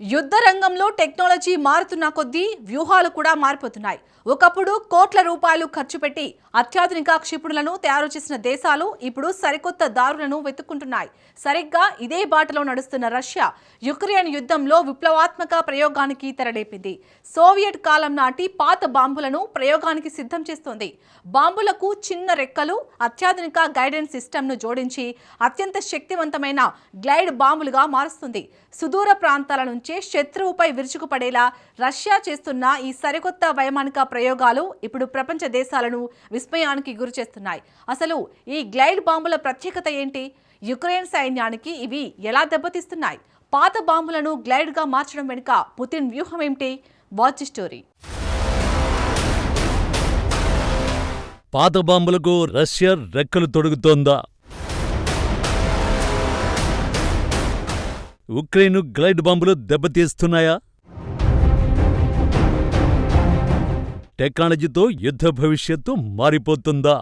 యుద్ధ రంగంలో టెక్నాలజీ మారుతున్న కొద్దీ వ్యూహాలు కూడా మారిపోతున్నాయి. ఒకప్పుడు కోట్ల రూపాయలు ఖర్చు పెట్టి అత్యాధునిక క్షిపణులను తయారు చేసిన దేశాలు ఇప్పుడు సరికొత్త దారులను వెతుక్కుంటున్నాయి. సరిగ్గా ఇదే బాటలో నడుస్తున్న రష్యా యుక్రెయిన్ యుద్ధంలో విప్లవాత్మక ప్రయోగానికి తెరలేపింది. సోవియట్ కాలం నాటి పాత బాంబులను ప్రయోగానికి సిద్ధం చేస్తోంది. బాంబులకు చిన్న రెక్కలు, అత్యాధునిక గైడెన్స్ సిస్టమ్ను జోడించి అత్యంత శక్తివంతమైన గ్లైడ్ బాంబులుగా మారుస్తుంది. సుదూర ప్రాంతాల నుంచే శత్రువుపై విరుచుకుపడేలా రష్యా చేస్తున్న ఈ సరికొత్త వైమానిక ప్రయోగాలు ఇప్పుడు ప్రపంచ దేశాలను విస్మయానికి గురిచేస్తున్నాయి. అసలు ఈ గ్లైడ్ బాంబుల ప్రత్యేకత ఏంటి? యుక్రెయిన్ సైన్యానికి ఇవి ఎలా దెబ్బతీస్తున్నాయి? పాత బాంబులను గ్లైడ్గా మార్చడం వెనుక పుతిన్ వ్యూహం ఏమిటి? Watch story. పాత బాంబులకు రష్యా రెక్కలు తొడుగుతోందా? ఉక్రెయిన్ గ్లైడ్ బాంబులు దెబ్బతీస్తున్నాయా? టెక్నాలజీతో యుద్ధ భవిష్యత్తు మారిపోతుందా?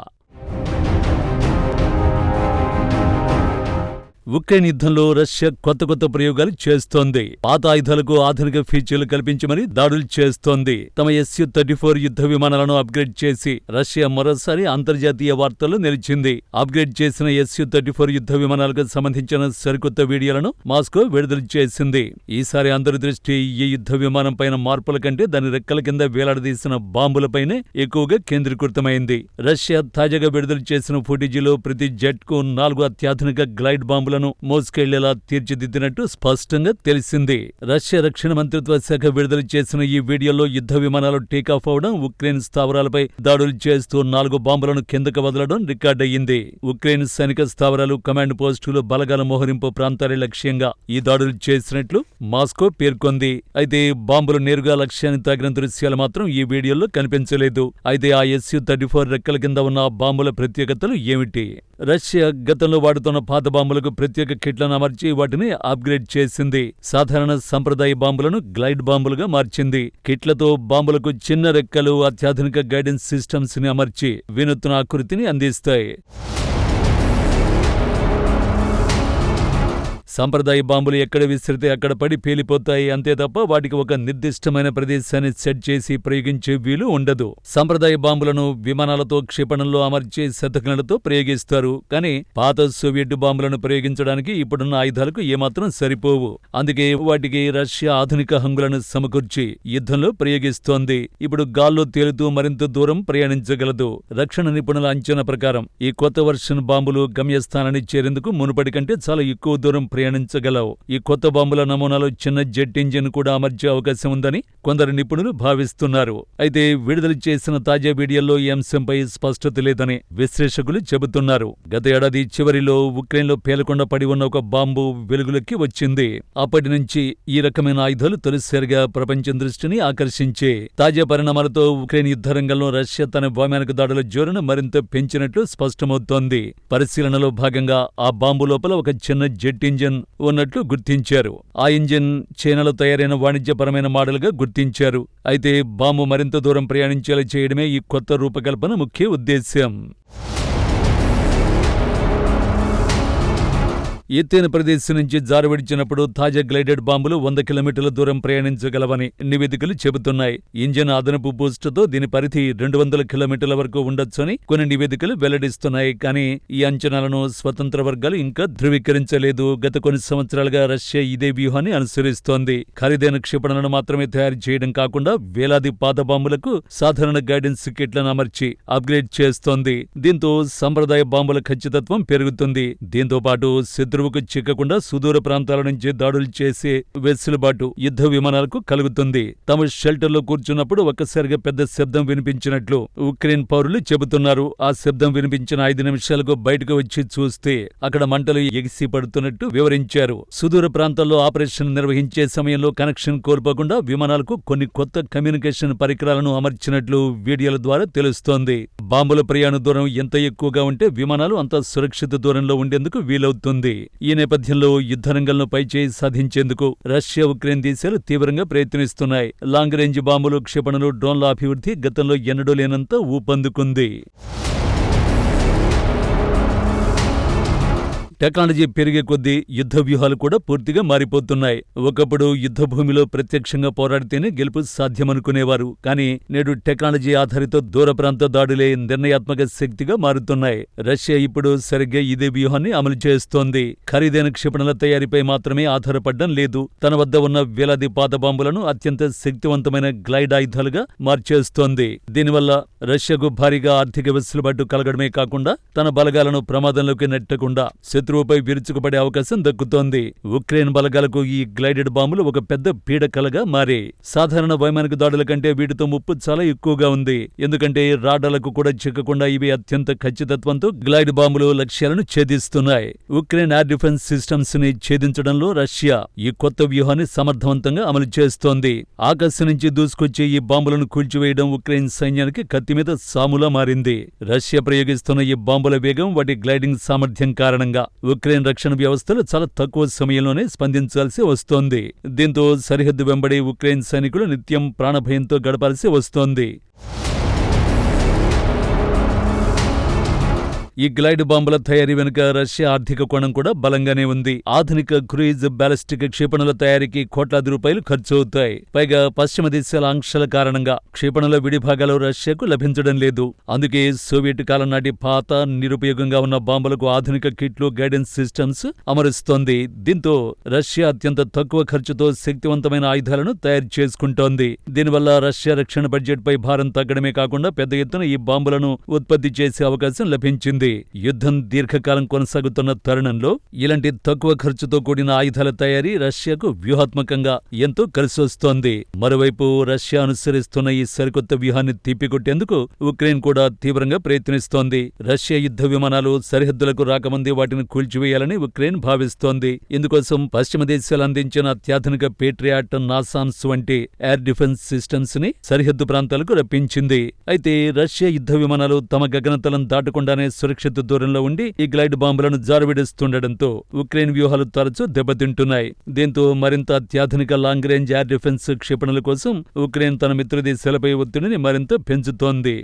ఉక్రెయిన్ యుద్ధంలో రష్యా కొత్త ప్రయోగాలు చేస్తోంది. పాత ఆయుధాలకు ఆధునిక ఫీచర్లు కల్పించమని దాడులు చేస్తోంది. తమ Su-34 యుద్ధ విమానాలను అప్గ్రేడ్ చేసి రష్యా మరోసారి అంతర్జాతీయ వార్తల్లో నిలిచింది. అప్గ్రేడ్ చేసిన Su-34 యుద్ధ విమానాలకు సంబంధించిన సరికొత్త వీడియోలను మాస్కో విడుదల చేసింది. ఈసారి అందరి దృష్టి ఈ యుద్ధ విమానం పైన మార్పుల కంటే దాని రెక్కల కింద వేలాడదీసిన బాంబులపైనే ఎక్కువగా కేంద్రీకృతమైంది. రష్యా తాజాగా విడుదల చేసిన ఫుటేజీలో ప్రతి జెట్కు 4 అత్యాధునిక గ్లైడ్ బాంబులను మోసుకెళ్లేలా తీర్చిదిద్దినట్టు స్పష్టంగా తెలిసింది. రష్యా రక్షణ మంత్రిత్వ శాఖ విడుదల చేసిన ఈ వీడియోలో యుద్ధ విమానాలు టేకాఫ్ అవడం, ఉక్రెయిన్ స్థావరాలపై దాడులు చేస్తూ 4 బాంబులను కిందకు వదలడం రికార్డయ్యింది. ఉక్రెయిన్ సైనిక స్థావరాలు, కమాండ్ పోస్టులు, బలగాల మోహరింపు ప్రాంతాలే లక్ష్యంగా ఈ దాడులు చేసినట్లు మాస్కో పేర్కొంది. అయితే బాంబులు నేరుగా లక్ష్యాన్ని తాకిన దృశ్యాలు మాత్రం ఈ వీడియోలో కనిపించలేదు. అయితే ఆ Su-34 రెక్కల కింద ఉన్న ఆ బాంబుల ప్రత్యేకతలు ఏమిటి? రష్యా గతంలో వాడుతున్న పాత బాంబులకు ప్రత్యేక కిట్లను అమర్చి వాటిని అప్గ్రేడ్ చేసింది. సాధారణ సంప్రదాయ బాంబులను గ్లైడ్ బాంబులుగా మార్చింది. కిట్లతో బాంబులకు చిన్న రెక్కలు, అత్యాధునిక గైడెన్స్ సిస్టమ్స్ ని అమర్చి వినూత్న ఆకృతిని అందిస్తాయి. సంప్రదాయ బాంబులు ఎక్కడ విసిరితే అక్కడ పడి పేలిపోతాయి, అంతే తప్ప వాటికి ఒక నిర్దిష్టమైన ప్రదేశాన్ని సెట్ చేసి ప్రయోగించే వీలు ఉండదు. సంప్రదాయ బాంబులను విమానాలతో, క్షిపణుల్లో అమర్చి శతఘ్నులతో ప్రయోగిస్తారు. కానీ పాత సోవియట్ బాంబులను ప్రయోగించడానికి ఇప్పుడున్న ఆయుధాలకు ఏమాత్రం సరిపోవు. అందుకే వాటికి రష్యా ఆధునిక హంగులను సమకూర్చి యుద్ధంలో ప్రయోగిస్తోంది. ఇప్పుడు గాల్లో తేలుతూ మరింత దూరం ప్రయాణించగలదు. రక్షణ నిపుణుల అంచనా ప్రకారం ఈ కొత్త వర్షన్ బాంబులు గమ్యస్థానాన్ని చేరేందుకు మునుపటి కంటే చాలా ఎక్కువ దూరం ప్రయాణించగలవు. ఈ కొత్త బాంబుల నమూనాలో చిన్న జెట్ ఇంజిన్ కూడా అమర్చే అవకాశం ఉందని కొందరు నిపుణులు భావిస్తున్నారు. అయితే విడుదల చేసిన తాజా వీడియోల్లో ఈ అంశంపై స్పష్టత లేదని విశ్లేషకులు చెబుతున్నారు. గత ఏడాది చివరిలో ఉక్రెయిన్లో పేలకుండా పడి ఉన్న ఒక బాంబు వెలుగులోకి వచ్చింది. అప్పటి నుంచి ఈ రకమైన ఆయుధాలు తొలిసారిగా ప్రపంచం దృష్టిని ఆకర్షించే తాజా పరిణామాలతో ఉక్రెయిన్ యుద్ధ రంగంలో రష్యా తన వైమానిక దాడుల జోరును మరింత పెంచినట్లు స్పష్టమవుతోంది. పరిశీలనలో భాగంగా ఆ బాంబు లోపల ఒక చిన్న జెట్ ఇంజిన్ ఉన్నట్లు గుర్తించారు. ఆ ఇంజిన్ చైనాలో తయారైన వాణిజ్యపరమైన మోడల్గా గుర్తించారు. అయితే బాంబు మరింత దూరం ప్రయాణించేలా చేయడమే ఈ కొత్త రూపకల్పన ముఖ్య ఉద్దేశ్యం. ఎత్తైన ప్రదేశం నుంచి జారవిడిచినప్పుడు తాజా గ్లైడెడ్ బాంబులు 100 కిలోమీటర్ల దూరం ప్రయాణించగలవని నివేదికలు చెబుతున్నాయి. ఇంజిన్ అదనపు బూస్టుతో దీని పరిధి 200 కిలోమీటర్ల వరకు ఉండొచ్చని కొన్ని నివేదికలు వెల్లడిస్తున్నాయి. కానీ ఈ అంచనాలను స్వతంత్ర వర్గాలు ఇంకా ధృవీకరించలేదు. గత కొన్ని సంవత్సరాలుగా రష్యా ఇదే వ్యూహాన్ని అనుసరిస్తోంది. ఖరీదైన క్షిపణులను మాత్రమే తయారు చేయడం కాకుండా వేలాది పాత బాంబులకు సాధారణ గైడెన్స్ కిట్లను అమర్చి అప్గ్రేడ్ చేస్తోంది. దీంతో సంప్రదాయ బాంబుల ఖచ్చితత్వం పెరుగుతుంది. దీంతో పాటు శత్రువుకు చిక్కకుండా సుదూర ప్రాంతాల నుంచి దాడులు చేసే వెసులుబాటు యుద్ధ విమానాలకు కలుగుతుంది. తమ షెల్టర్లో కూర్చున్నప్పుడు ఒక్కసారిగా పెద్ద శబ్దం వినిపించినట్లు ఉక్రెయిన్ పౌరులు చెబుతున్నారు. ఆ శబ్దం వినిపించిన 5 నిమిషాలకు బయటకు వచ్చి చూస్తే అక్కడ మంటలు ఎగిసి పడుతున్నట్టు వివరించారు. సుదూర ప్రాంతాల్లో ఆపరేషన్ నిర్వహించే సమయంలో కనెక్షన్ కోల్పోకుండా విమానాలకు కొన్ని కొత్త కమ్యూనికేషన్ పరికరాలను అమర్చినట్లు వీడియోల ద్వారా తెలుస్తోంది. బాంబుల ప్రయాణ దూరం ఎంత ఎక్కువగా ఉంటే విమానాలు అంత సురక్షిత దూరంలో ఉండేందుకు వీలవుతుంది. ఈ నేపథ్యంలో యుద్ధరంగంలో పైచేయి సాధించేందుకు రష్యా, ఉక్రెయిన్ దేశాలు తీవ్రంగా ప్రయత్నిస్తున్నాయి. లాంగ్ రేంజ్ బాంబులు, క్షిపణులు, డ్రోన్ల అభివృద్ధి గతంలో ఎన్నడూ లేనంత ఊపందుకుంది. టెక్నాలజీ పెరిగే కొద్దీ యుద్ధ వ్యూహాలు కూడా పూర్తిగా మారిపోతున్నాయి. ఒకప్పుడు యుద్ధ భూమిలో ప్రత్యక్షంగా పోరాడితేనే గెలుపు సాధ్యమనుకునేవారు. కానీ నేడు టెక్నాలజీ ఆధారిత దూర ప్రాంత దాడులే నిర్ణయాత్మక శక్తిగా మారుతున్నాయి. రష్యా ఇప్పుడు సరిగ్గా ఇదే వ్యూహాన్ని అమలు చేస్తోంది. ఖరీదైన క్షిపణుల తయారీపై మాత్రమే ఆధారపడడం లేదు. తన వద్ద ఉన్న వేలాది పాత బాంబులను అత్యంత శక్తివంతమైన గ్లైడ్ ఆయుధాలుగా మార్చేస్తోంది. దీనివల్ల రష్యాకు భారీగా ఆర్థిక వెసులుబాటు కలగడమే కాకుండా తన బలగాలను ప్రమాదంలోకి నెట్టకుండా శత్రువుపై విరుచుకుపడే అవకాశం దక్కుతోంది. ఉక్రెయిన్ బలగాలకు ఈ గ్లైడెడ్ బాంబులు ఒక పెద్ద పీడకలగా మారాయి. సాధారణ వైమానిక దాడుల కంటే వీటితో ముప్పు చాలా ఎక్కువగా ఉంది. ఎందుకంటే రాడార్లకు కూడా చిక్కకుండా ఇవి అత్యంత ఖచ్చితత్వంతో గ్లైడ్ బాంబులు లక్ష్యాలను ఛేదిస్తున్నాయి. ఉక్రెయిన్ ఎయిర్ డిఫెన్స్ సిస్టమ్స్ ని ఛేదించడంలో రష్యా ఈ కొత్త వ్యూహాన్ని సమర్థవంతంగా అమలు చేస్తోంది. ఆకాశం నుంచి దూసుకొచ్చే ఈ బాంబులను కూల్చివేయడం ఉక్రెయిన్ సైన్యానికి కత్తి మీద సాములా మారింది. రష్యా ప్రయోగిస్తున్న ఈ బాంబుల వేగం, వాటి గ్లైడింగ్ సామర్థ్యం కారణంగా ఉక్రెయిన్ రక్షణ వ్యవస్థలు చాలా తక్కువ సమయంలోనే స్పందించాల్సి వస్తోంది. దీంతో సరిహద్దు వెంబడి ఉక్రెయిన్ సైనికులు నిత్యం ప్రాణభయంతో గడపాల్సి వస్తోంది. ఈ గ్లైడ్ బాంబుల తయారీ వెనుక రష్యా ఆర్థిక కోణం కూడా బలంగానే ఉంది. ఆధునిక క్రూయిజ్ బ్యాలిస్టిక్ క్షిపణుల తయారీకి కోట్లాది రూపాయలు ఖర్చవుతాయి. పైగా పశ్చిమ దేశాల ఆంక్షల కారణంగా క్షిపణుల విడిభాగాలు రష్యాకు లభించడం లేదు. అందుకే సోవియట్ కాలం నాటి పాత నిరుపయోగంగా ఉన్న బాంబులకు ఆధునిక కిట్లు, గైడెన్స్ సిస్టమ్స్ అమరుస్తోంది. దీంతో రష్యా అత్యంత తక్కువ ఖర్చుతో శక్తివంతమైన ఆయుధాలను తయారు చేసుకుంటోంది. దీనివల్ల రష్యా రక్షణ బడ్జెట్ పై భారం తగ్గడమే కాకుండా పెద్ద ఎత్తున ఈ బాంబులను ఉత్పత్తి చేసే అవకాశం లభించింది. యుద్ధం దీర్ఘకాలం కొనసాగుతున్న తరుణంలో ఇలాంటి తక్కువ ఖర్చుతో కూడిన ఆయుధాల తయారీ రష్యాకు వ్యూహాత్మకంగా ఎంతో కలిసొస్తోంది. మరోవైపు రష్యా అనుసరిస్తున్న ఈ సరికొత్త వ్యూహాన్ని తిప్పికొట్టేందుకు ఉక్రెయిన్ కూడా తీవ్రంగా ప్రయత్నిస్తోంది. రష్యా యుద్ధ విమానాలు సరిహద్దులకు రాకముందే వాటిని కూల్చివేయాలని ఉక్రెయిన్ భావిస్తోంది. ఇందుకోసం పశ్చిమ దేశాలు అందించిన అత్యాధునిక పేట్రియాట్, నాసామ్స్ వంటి ఎయిర్ డిఫెన్స్ సిస్టమ్స్ ని సరిహద్దు ప్రాంతాలకు రప్పించింది. అయితే రష్యా యుద్ధ విమానాలు తమ గగనతలం దాటకుండానే సురక్షిత దూరంలో ఉండి ఈ గ్లైడ్ బాంబులను జారువిడుస్తుండటంతో ఉక్రెయిన్ వ్యూహాలు తరచూ దెబ్బతింటున్నాయి. దీంతో మరింత అత్యాధునిక లాంగ్ రేంజ్ ఎయిర్ డిఫెన్స్ క్షిపణుల కోసం ఉక్రెయిన్ తన మిత్ర దేశాలపై ఒత్తిడిని మరింత పెంచుతోంది.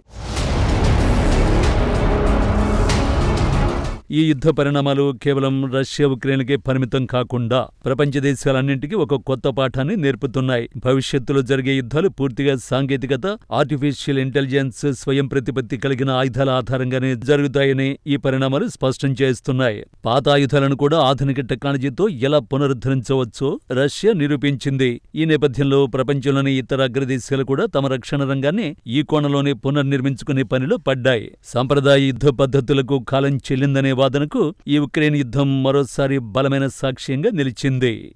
ఈ యుద్ధ పరిణామాలు కేవలం రష్యా, ఉక్రెయిన్కే పరిమితం కాకుండా ప్రపంచ దేశాలన్నింటికీ ఒక కొత్త పాఠాన్ని నేర్పుతున్నాయి. భవిష్యత్తులో జరిగే యుద్ధాలు పూర్తిగా సాంకేతికత, ఆర్టిఫిషియల్ ఇంటెలిజెన్స్, స్వయం ప్రతిపత్తి కలిగిన ఆయుధాల ఆధారంగానే జరుగుతాయని ఈ పరిణామాలు స్పష్టం చేస్తున్నాయి. పాత ఆయుధాలను కూడా ఆధునిక టెక్నాలజీతో ఎలా పునరుద్ధరించవచ్చో రష్యా నిరూపించింది. ఈ నేపథ్యంలో ప్రపంచంలోని ఇతర అగ్రదేశాలు కూడా తమ రక్షణ రంగాన్ని ఈ కోణంలోనే పునర్నిర్మించుకునే పనిలో పడ్డాయి. సాంప్రదాయ యుద్ధ పద్ధతులకు కాలం చెల్లిందనే వాదనకు ఈ ఉక్రెయిన్ యుద్ధం మరోసారి బలమైన సాక్ష్యంగా నిలిచింది.